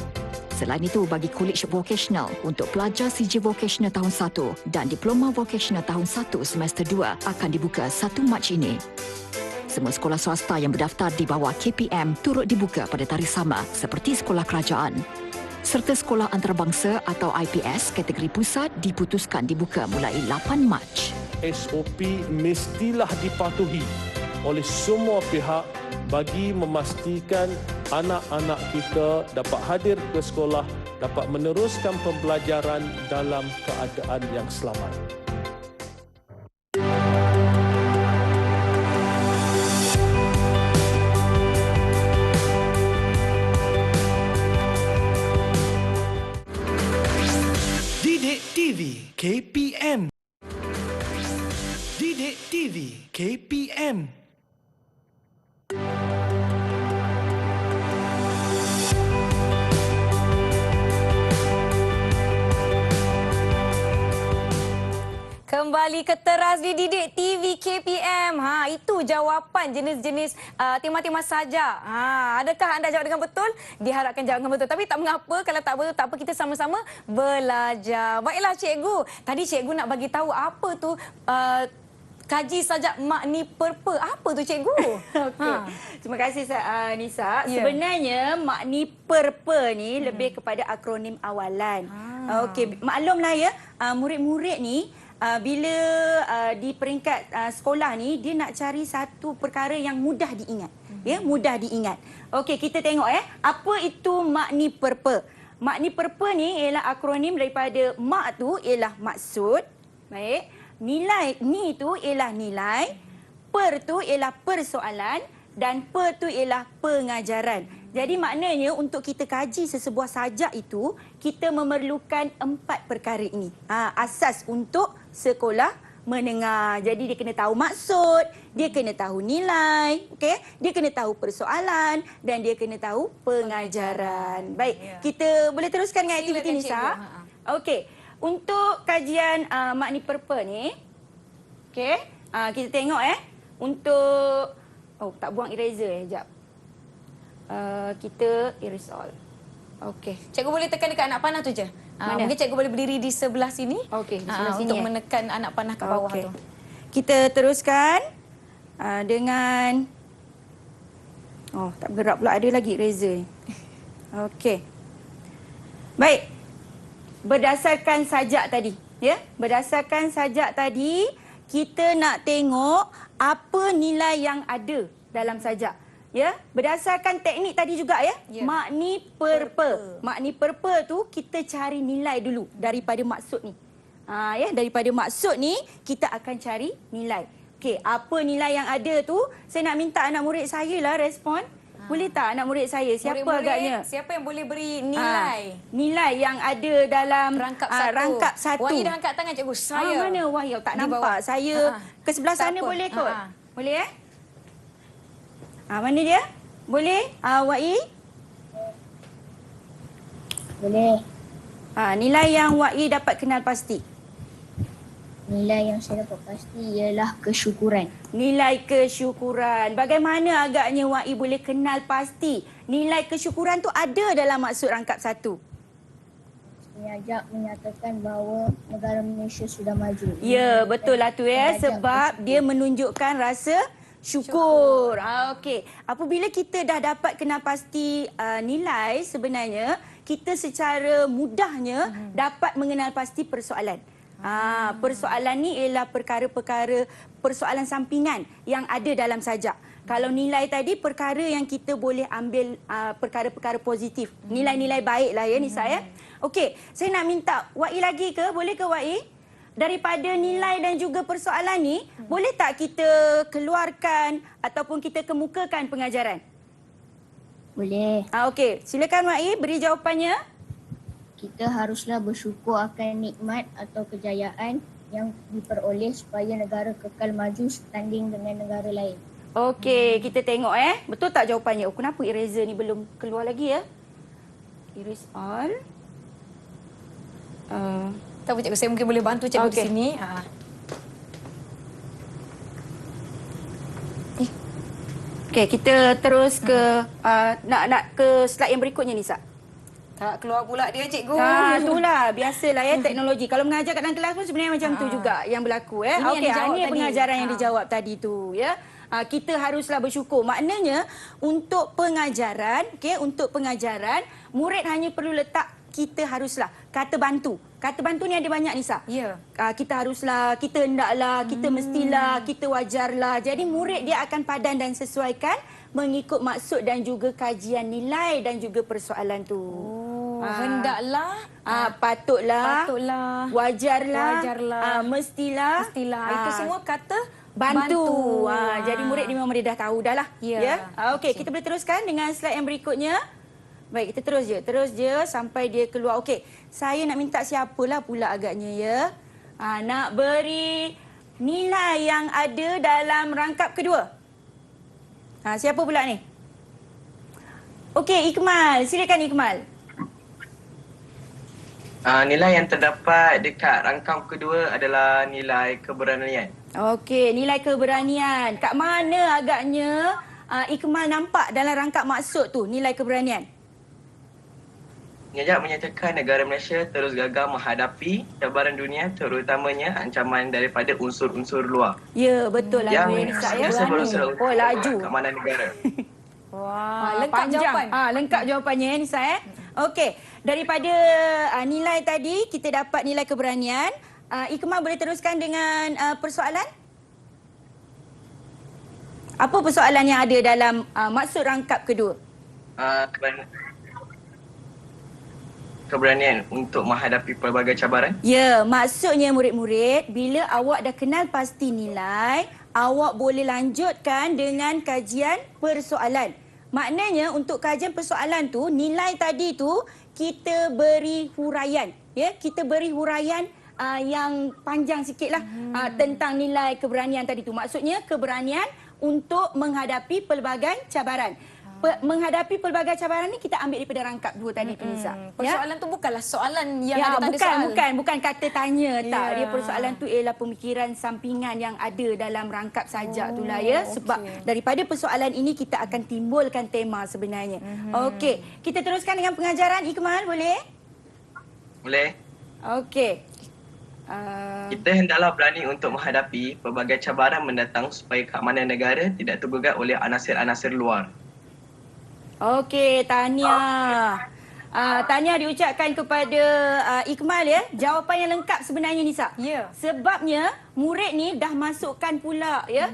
Selain itu, bagi College Vocational untuk pelajar CJ Vocational tahun 1 dan Diploma Vocational tahun 1 semester 2 akan dibuka 1 Mac ini. Semua sekolah swasta yang berdaftar di bawah KPM turut dibuka pada tarikh sama seperti sekolah kerajaan. Serta sekolah antarabangsa atau IPS kategori pusat diputuskan dibuka mulai 8 Mac. SOP mestilah dipatuhi oleh semua pihak bagi memastikan anak-anak kita dapat hadir ke sekolah, dapat meneruskan pembelajaran dalam keadaan yang selamat. TV KPM. Didik TV KPM. Kembali ke teras di Didik TV KPM. Itu jawapan jenis-jenis tema-tema sajak. Adakah anda jawab dengan betul? Diharapkan jawab dengan betul. Tapi tak mengapa, kalau tak betul tak apa, kita sama-sama belajar. Baiklah cikgu. Tadi cikgu nak bagi tahu apa tu kaji sajak makni perpa. Apa tu cikgu? Terima kasih Nisa. Sebenarnya makni perpa ni lebih kepada akronim awalan. Okey, maklumlah ya, murid-murid ni bila di peringkat sekolah ni dia nak cari satu perkara yang mudah diingat. Ya, mudah diingat. Okey, kita tengok apa itu makni perpa. Makni perpa ni ialah akronim daripada mak tu ialah maksud. Baik. Nilai ni tu ialah nilai, per tu ialah persoalan dan pe tu ialah pengajaran. Jadi maknanya untuk kita kaji sesebuah sajak itu, kita memerlukan 4 perkara ini. Asas untuk sekolah menengah. Jadi dia kena tahu maksud, dia kena tahu nilai, okey? Dia kena tahu persoalan dan dia kena tahu pengajaran. Baik, kita boleh teruskan dengan aktiviti ni, Sa? Okey. Untuk kajian makni perpa ni, okey, kita tengok untuk tak buang eraser jap. Kita erase all. Okey. Cikgu boleh tekan dekat anak panah tu je. Mungkin cikgu boleh berdiri di sebelah sini. Okey, di sebelah sini untuk menekan anak panah ke bawah tu. Kita teruskan dengan tak bergerak pula, ada lagi eraser ni. Okey. Baik. Berdasarkan sajak tadi, ya. Berdasarkan sajak tadi, kita nak tengok apa nilai yang ada dalam sajak. Ya, berdasarkan teknik tadi juga makni perpa. Makni perpa tu kita cari nilai dulu daripada maksud ni. Daripada maksud ni kita akan cari nilai. Okey, apa nilai yang ada tu? Saya nak minta anak murid saya lah respon. Boleh tak anak murid saya? Siapa agaknya? Siapa yang boleh beri nilai? Nilai yang ada dalam rangkap satu. Wahyu dah angkat tangan, cikgu. Saya. Mana Wahyu? Tak nampak. Saya ke sebelah sana boleh kot? Boleh mana dia? Boleh? Wai? Boleh. Nilai yang Wai dapat kenal pasti. Nilai yang saya dapat pasti ialah kesyukuran. Nilai kesyukuran. Bagaimana agaknya Wai boleh kenal pasti nilai kesyukuran tu ada dalam maksud rangkap satu? Penyajak menyatakan bahawa negara Malaysia sudah maju. Ya, betul lah tu sebab dia menunjukkan rasa syukur. Okey. Apabila kita dah dapat kenal pasti nilai, sebenarnya kita secara mudahnya dapat mengenal pasti persoalan. Persoalan ni ialah perkara-perkara persoalan sampingan yang ada dalam sajak. Kalau nilai tadi perkara yang kita boleh ambil perkara-perkara positif. Nilai-nilai baik lah Nisa Okey, saya nak minta Wai lagi ke? Boleh ke Wai? Daripada nilai dan juga persoalan ni, boleh tak kita keluarkan ataupun kita kemukakan pengajaran? Boleh. Okey, silakan Wai beri jawapannya. Kita haruslah bersyukur akan nikmat atau kejayaan yang diperoleh supaya negara kekal maju setanding dengan negara lain. Okey, kita tengok betul tak jawapannya? Kenapa eraser ni belum keluar lagi Erase all. Tak apa cikgu, saya mungkin boleh bantu cikgu di sini. Okey, kita terus ke nak ke slide yang berikutnya Nisa. Tak keluar pula dia cikgu. Itulah biasalah teknologi. Kalau mengajar kat dalam kelas pun sebenarnya macam tu juga yang berlaku Okey, ini pengajaran yang dijawab tadi tu kita haruslah bersyukur. Maknanya untuk pengajaran, untuk pengajaran murid hanya perlu letak kita haruslah kata bantu. Kata bantu ni ada banyak Nisa. Ya. Kita haruslah, kita hendaklah, kita mestilah, kita wajarlah. Jadi murid dia akan padan dan sesuaikan mengikut maksud dan juga kajian nilai dan juga persoalan tu. Hendaklah, patutlah, wajarlah, mestilah. Itu semua kata bantu. Jadi murid ni memang dia dah tahu dah lah. Okey, kita boleh teruskan dengan slide yang berikutnya. Baik, kita terus je sampai dia keluar. Okey, saya nak minta siapalah pula agaknya nak beri nilai yang ada dalam rangkap kedua. Siapa pula ni? Okey, Ikmal. Silakan Ikmal. Nilai yang terdapat dekat rangkap kedua adalah nilai keberanian. Okey, nilai keberanian. Kat mana agaknya Ikmal nampak dalam rangkap maksud tu nilai keberanian? Penyajak menyatakan negara Malaysia terus gagal menghadapi cabaran dunia terutamanya ancaman daripada unsur-unsur luar. Ya, betul lah. Yang sentiasa berusaha untuk laju. keamanan negara. Wah, lengkap jawapan. Lengkap jawapannya Nisa Okey, daripada nilai tadi kita dapat nilai keberanian. Ikmal boleh teruskan dengan persoalan? Apa persoalan yang ada dalam maksud rangkap kedua? Keberanian untuk menghadapi pelbagai cabaran. Ya, maksudnya murid-murid, bila awak dah kenal pasti nilai, awak boleh lanjutkan dengan kajian persoalan. Maknanya untuk kajian persoalan tu, nilai tadi tu kita beri huraian. Ya, kita beri huraian yang panjang sikitlah tentang nilai keberanian tadi tu. Maksudnya keberanian untuk menghadapi pelbagai cabaran. Menghadapi pelbagai cabaran ni kita ambil daripada rangkap dua tadi tu, Nisa. Persoalan tu bukanlah soalan yang ada tanda soal. Bukan kata tanya tak. Dia persoalan tu ialah pemikiran sampingan yang ada dalam rangkap sajak tu lah ya. Sebab daripada persoalan ini kita akan timbulkan tema sebenarnya. Okey, kita teruskan dengan pengajaran. Ikmal, boleh? Boleh. Okey. Kita hendaklah berani untuk menghadapi pelbagai cabaran mendatang supaya keamanan negara tidak tergugat oleh anasir-anasir luar. Okey, tahniah. Tahniah diucapkan kepada Ikmal ya. Jawapan yang lengkap sebenarnya, Nisa. Ya. Sebabnya murid ni dah masukkan pula ya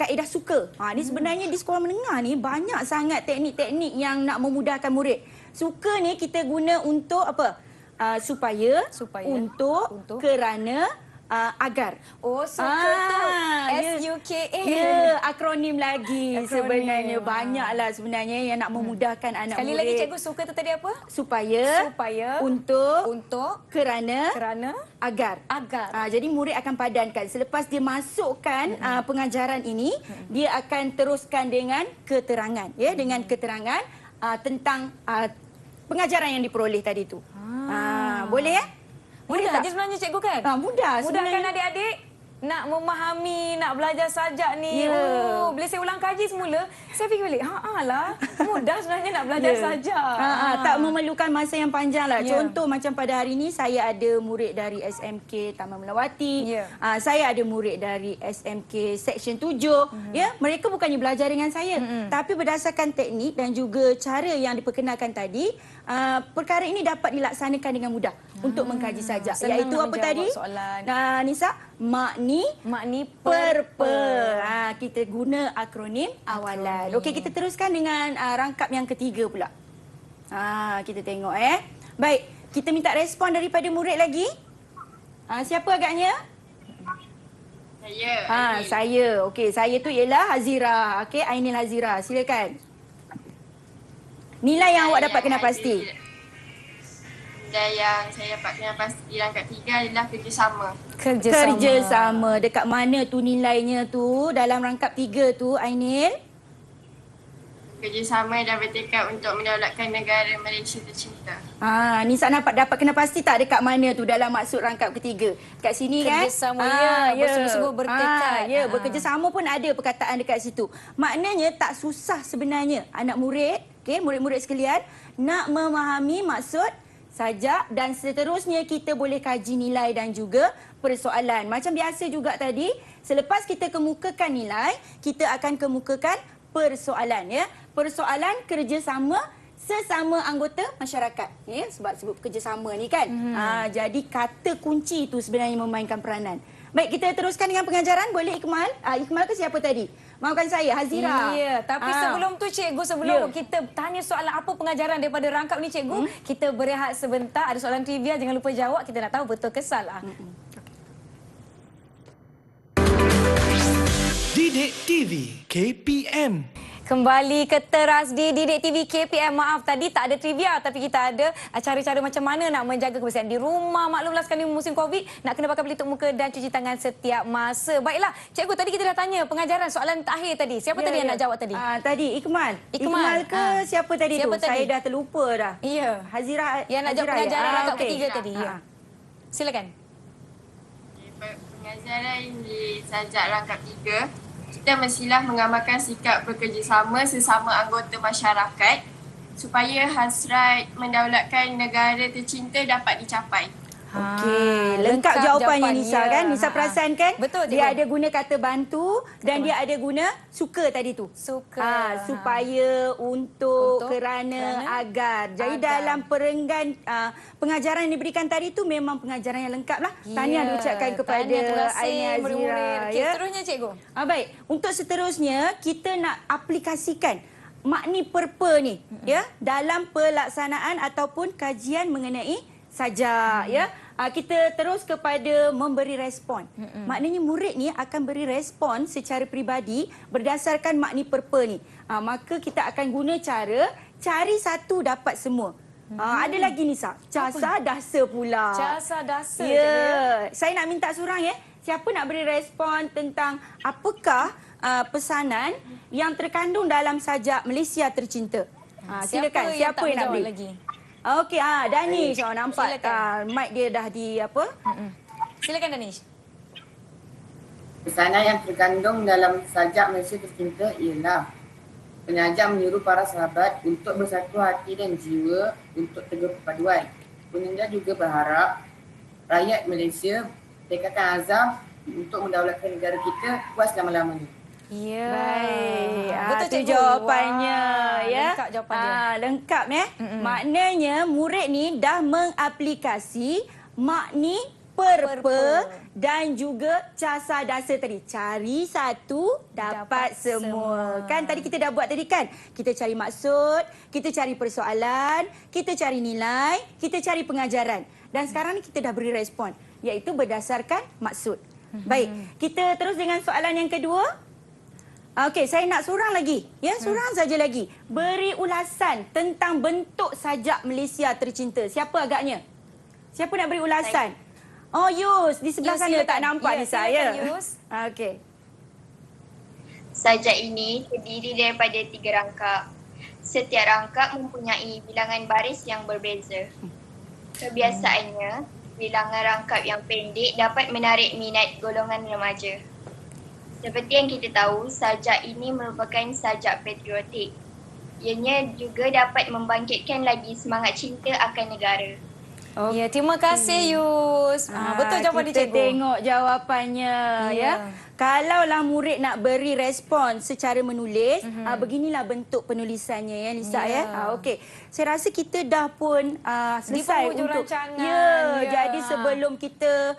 kaedah suka. Ni sebenarnya di sekolah menengah ni banyak sangat teknik-teknik yang nak memudahkan murid. Suka ni kita guna untuk apa? Supaya, untuk, kerana, agar. Oh, suka tu SUKA. Ya, akronim lagi. Sebenarnya banyaklah sebenarnya yang nak memudahkan anak Sekali murid. lagi cikgu, suka tu tadi apa? Supaya, untuk, kerana, agar. Jadi murid akan padankan. Selepas dia masukkan pengajaran ini, dia akan teruskan dengan keterangan. Ya, dengan keterangan tentang pengajaran yang diperoleh tadi tu. Boleh ya? Mudah je sebenarnya cikgu kan? Mudah. Mudahkan adik-adik nak memahami, nak belajar sajak ni. Bila saya ulang kaji semula, saya fikir balik, lah, mudah sebenarnya nak belajar sajak. Tak memerlukan masa yang panjang lah. Contoh macam pada hari ini, saya ada murid dari SMK Taman Melawati. Saya ada murid dari SMK Seksyen 7. Ya, mereka bukannya belajar dengan saya. Tapi berdasarkan teknik dan juga cara yang diperkenalkan tadi, perkara ini dapat dilaksanakan dengan mudah untuk mengkaji sajak. Iaitu apa tadi? Nisa? Makni perper. Kita guna akronim awalan. Okey, kita teruskan dengan rangkap yang ketiga pula. Kita tengok Baik, kita minta respon daripada murid lagi. Siapa agaknya? Saya. Okey, saya tu ialah Hazira. Okey, Ainil Hazira. Silakan. Nilai yang awak dapat kena pasti. Dan yang saya dapat kena pasti rangkap 3 adalah kerjasama. Kerjasama. Dekat mana tu nilainya tu dalam rangkap 3 tu, Ainil? Kerjasama dan bertekad untuk mendaulatkan negara Malaysia tercinta. Nisa dapat kena pasti tak dekat mana tu dalam maksud rangkap ketiga? Kat sini kan? Kerjasama, bersungguh-sungguh bertekad. Bekerjasama pun ada perkataan dekat situ. Maknanya tak susah sebenarnya anak murid, murid-murid sekalian, nak memahami maksud sajak dan seterusnya kita boleh kaji nilai dan juga persoalan. Macam biasa juga tadi, selepas kita kemukakan nilai, kita akan kemukakan persoalan ya. Persoalan kerjasama sesama anggota masyarakat ya, sebab sebut kerjasama ni kan. Jadi kata kunci itu sebenarnya memainkan peranan. Baik, kita teruskan dengan pengajaran. Boleh Ikmal? Ikmal ke siapa tadi? Maafkan saya, Hazira. Ya, tapi sebelum tu cikgu, sebelum kita tanya soalan apa pengajaran daripada rangkap ni cikgu, kita berehat sebentar. Ada soalan trivia, jangan lupa jawab. Kita nak tahu betul ke salah. Didik TV KPM. Kembali ke teras di Didik TV KPM. Maaf tadi tak ada trivia, tapi kita ada cara-cara macam mana nak menjaga kebersihan di rumah. Maklumlah sekali musim Covid, nak kena pakai pelitup muka dan cuci tangan setiap masa. Baiklah, cikgu, tadi kita dah tanya pengajaran soalan terakhir tadi. Siapa tadi yang nak jawab tadi? Tadi Ikmal. Ikmal ke siapa tadi tu? Saya dah terlupa dah. Ya. Hazira yang nak jawab pengajaran rangkap ketiga tadi. Silakan. Pengajaran di sajak rangkap 3, kita mestilah mengamalkan sikap bekerjasama sesama anggota masyarakat supaya hasrat mendaulatkan negara tercinta dapat dicapai. Okey, Lengkap jawapannya Nisa ya. kan? Nisa perasan kan? Betul, Dia cikgu. ada guna kata bantu dan dia ada guna suka tadi tu. Suka. Supaya, untuk, kerana, agar. Jadi dalam perenggan pengajaran yang diberikan tadi tu memang pengajaran yang lengkap lah. Tahniah diucapkan kepada Aini Azira. Okey, seterusnya cikgu. Baik, untuk seterusnya kita nak aplikasikan makni perpa ni ya dalam pelaksanaan ataupun kajian mengenai sajak ya. Kita terus kepada memberi respon. Maknanya murid ni akan beri respon secara peribadi berdasarkan makni perpa ni. Maka kita akan guna cara cari satu dapat semua. Ada lagi Nisa, casa dasa pula. Casa dasa. Ya. Saya nak minta seorang ya. Siapa nak beri respon tentang apakah pesanan yang terkandung dalam sajak Malaysia Tercinta? Silakan. Siapa yang nak beri? Lagi? Okey, Danish. Nampak mic dia dah di apa? Silakan Danish. Pesanan yang terkandung dalam sajak Malaysia Tercinta ialah penyaja menyuruh para sahabat untuk bersatu hati dan jiwa untuk teguh perpaduan. Penyaja juga berharap rakyat Malaysia tekadkan azam untuk mendaulatkan negara kita puas selama-lamanya. Ya. Baik. Betul Itu cikgu. jawapannya ya. Lengkap jawapan dia. Lengkap ya. Maknanya murid ni dah mengaplikasi makni perpa dan juga casa dasa tadi. Cari satu dapat semua. Kan tadi kita dah buat tadi kan? Kita cari maksud, kita cari persoalan, kita cari nilai, kita cari pengajaran. Dan sekarang ni kita dah beri respon, iaitu berdasarkan maksud. Baik, kita terus dengan soalan yang kedua. Okey, saya nak seorang lagi. Ya, seorang saja lagi. Beri ulasan tentang bentuk sajak Malaysia Tercinta. Siapa agaknya? Siapa nak beri ulasan? Oh, Yus. Di sebelah sana tak nampak ni saya. Yus. Okey. Sajak ini terdiri daripada 3 rangkap. Setiap rangkap mempunyai bilangan baris yang berbeza. Kebiasaannya, bilangan rangkap yang pendek dapat menarik minat golongan remaja. Seperti yang kita tahu, sajak ini merupakan sajak patriotik. Ianya juga dapat membangkitkan lagi semangat cinta akan negara. Ya, terima kasih Yus. Betul jawapan dia, kita cikgu. tengok jawapannya ya. Kalaulah murid nak beri respon secara menulis, beginilah bentuk penulisannya ya Nisa ya. Okey. Saya rasa kita dah pun selesai untuk jadi sebelum kita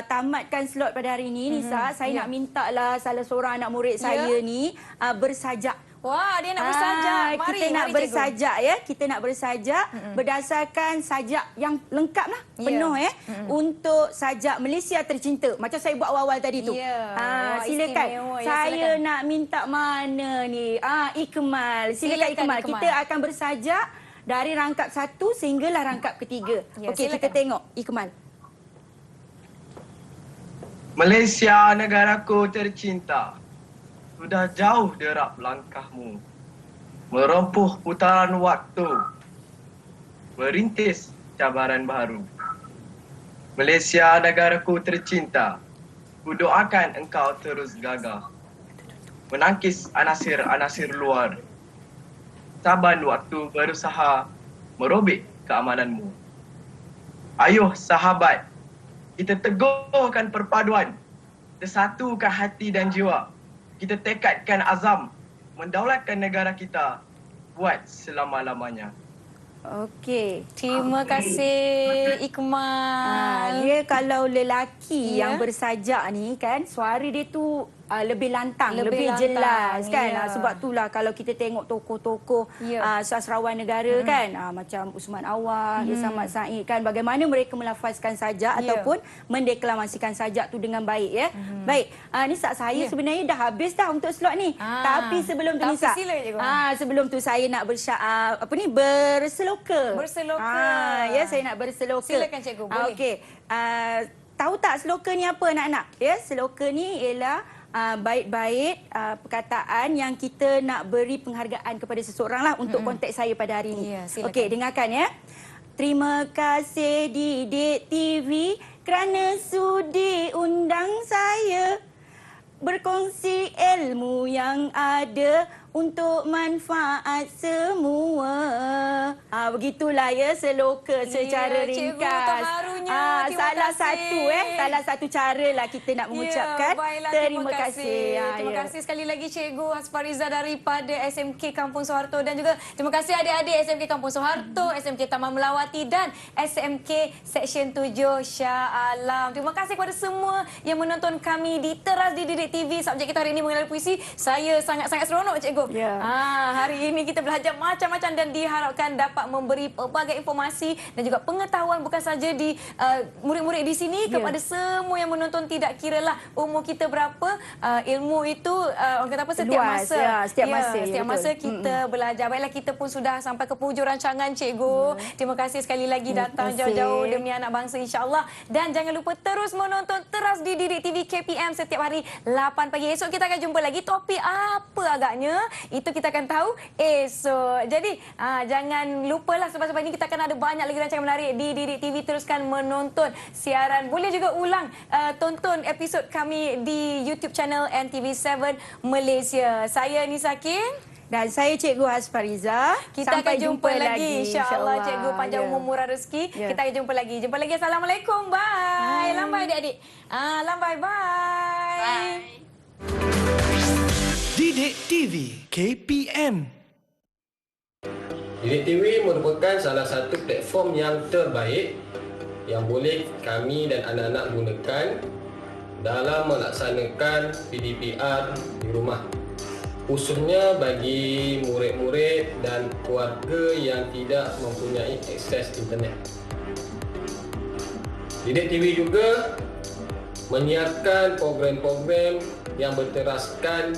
tamatkan slot pada hari ini Nisa, saya nak mintalah salah seorang anak murid saya ni bersajak. Wah, dia nak bersajak. Mari, kita nak bersajak ya. Kita nak bersajak berdasarkan sajak yang lengkap lah, penuh ya. Untuk sajak Malaysia Tercinta. Macam saya buat awal-awal tadi tu. Silakan. Saya nak minta mana ni? Ikmal. Silakan Ikmal. Kita akan bersajak dari rangkap 1 sehinggalah rangkap ketiga. Okey, kita tengok Ikmal. Malaysia negaraku tercinta. Sudah jauh derap langkahmu, merempuh putaran waktu, merintis cabaran baru. Malaysia negaraku tercinta, kudoakan engkau terus gagah, menangkis anasir-anasir luar. Saban waktu berusaha merobek keamananmu. Ayuh sahabat, kita teguhkan perpaduan, bersatukan hati dan jiwa. Kita tekadkan azam mendaulatkan negara kita buat selama-lamanya. Okey, terima kasih Ikmal. Dia kalau lelaki yang bersajak ni kan, suara dia tu lebih lantang, lebih jelas kan. Sebab itulah kalau kita tengok tokoh-tokoh sastrawan negara kan, macam Usman Awang, Samad Said kan, bagaimana mereka melafazkan sajak ataupun mendeklamasikan sajak tu dengan baik ya. Baik, Nisa, saya sebenarnya dah habis dah untuk slot ni. Tapi sebelum tu Nisa, sebelum tu saya nak berseloka. Ya, saya nak berseloka. Silakan cikgu, boleh. Okey. Tahu tak seloka ni apa anak-anak? Ya, seloka ni ialah baik-baik perkataan yang kita nak beri penghargaan kepada seseorang lah untuk konteks saya pada hari ini. Okey, dengarkan ya. Terima kasih Didik TV kerana sudi undang saya berkongsi ilmu yang ada untuk manfaat semua. Begitulah ya seloka secara Cikgu, ringkas. terharunya. Terima Salah satu cara lah kita nak mengucapkan baiklah, terima kasih. Terima kasih sekali lagi Cikgu Hasfariza daripada SMK Kampung Soeharto dan juga terima kasih adik-adik SMK Kampung Soeharto, SMK Taman Melawati dan SMK Seksyen 7 Shah Alam. Terima kasih kepada semua yang menonton kami di Teras Didik TV. Subjek kita hari ini mengenai puisi. Saya sangat-sangat seronok Cikgu. Hari ini kita belajar macam-macam dan diharapkan dapat memberi pelbagai informasi dan juga pengetahuan bukan saja di murid-murid di sini kepada semua yang menonton, tidak kiralah umur kita berapa, ilmu itu orang kata apa, setiap Luas, masa. Setiap masa betul. kita belajar. Baiklah, kita pun sudah sampai ke penghujung rancangan Cikgu. Terima kasih sekali lagi datang jauh-jauh demi anak bangsa insya-Allah, dan jangan lupa terus menonton Teras di Didik TV KPM setiap hari 8 pagi. Esok kita akan jumpa lagi. Topik apa agaknya itu kita akan tahu esok. Jadi jangan lupalah, sebab ini kita akan ada banyak lagi rancangan menarik di Didik TV. Teruskan menonton siaran. Boleh juga ulang tonton episod kami di YouTube channel NTV7 Malaysia. Saya Nisakin dan saya Cikgu Hasfariza. Kita Sampai akan jumpa lagi insya-Allah. insya-Allah. Cikgu panjang umur, murah rezeki. Kita akan jumpa lagi. Assalamualaikum. Bye. Lambai adik-adik. Lambai. Bye. Didik TV KPM. Didik TV merupakan salah satu platform yang terbaik yang boleh kami dan anak-anak gunakan dalam melaksanakan PDPR di rumah, khususnya bagi murid-murid dan keluarga yang tidak mempunyai akses internet. Didik TV juga menyiarkan program-program yang berteraskan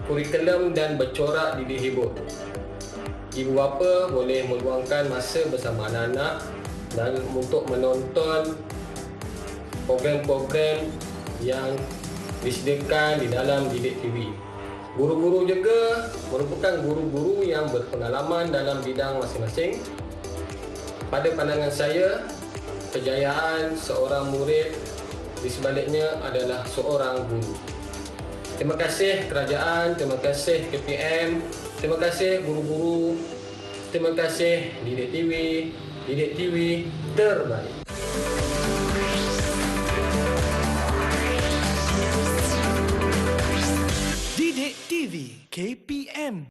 kurikulum dan bercorak didik hibur. Ibu bapa boleh meluangkan masa bersama anak-anak dan untuk menonton program-program yang disediakan di dalam Didik TV. Guru-guru juga merupakan guru-guru yang berpengalaman dalam bidang masing-masing. Pada pandangan saya, kejayaan seorang murid di sebaliknya adalah seorang guru. Terima kasih kerajaan, terima kasih KPM, terima kasih guru-guru, terima kasih Didik TV. Didik TV terbaik. Didik TV KPM.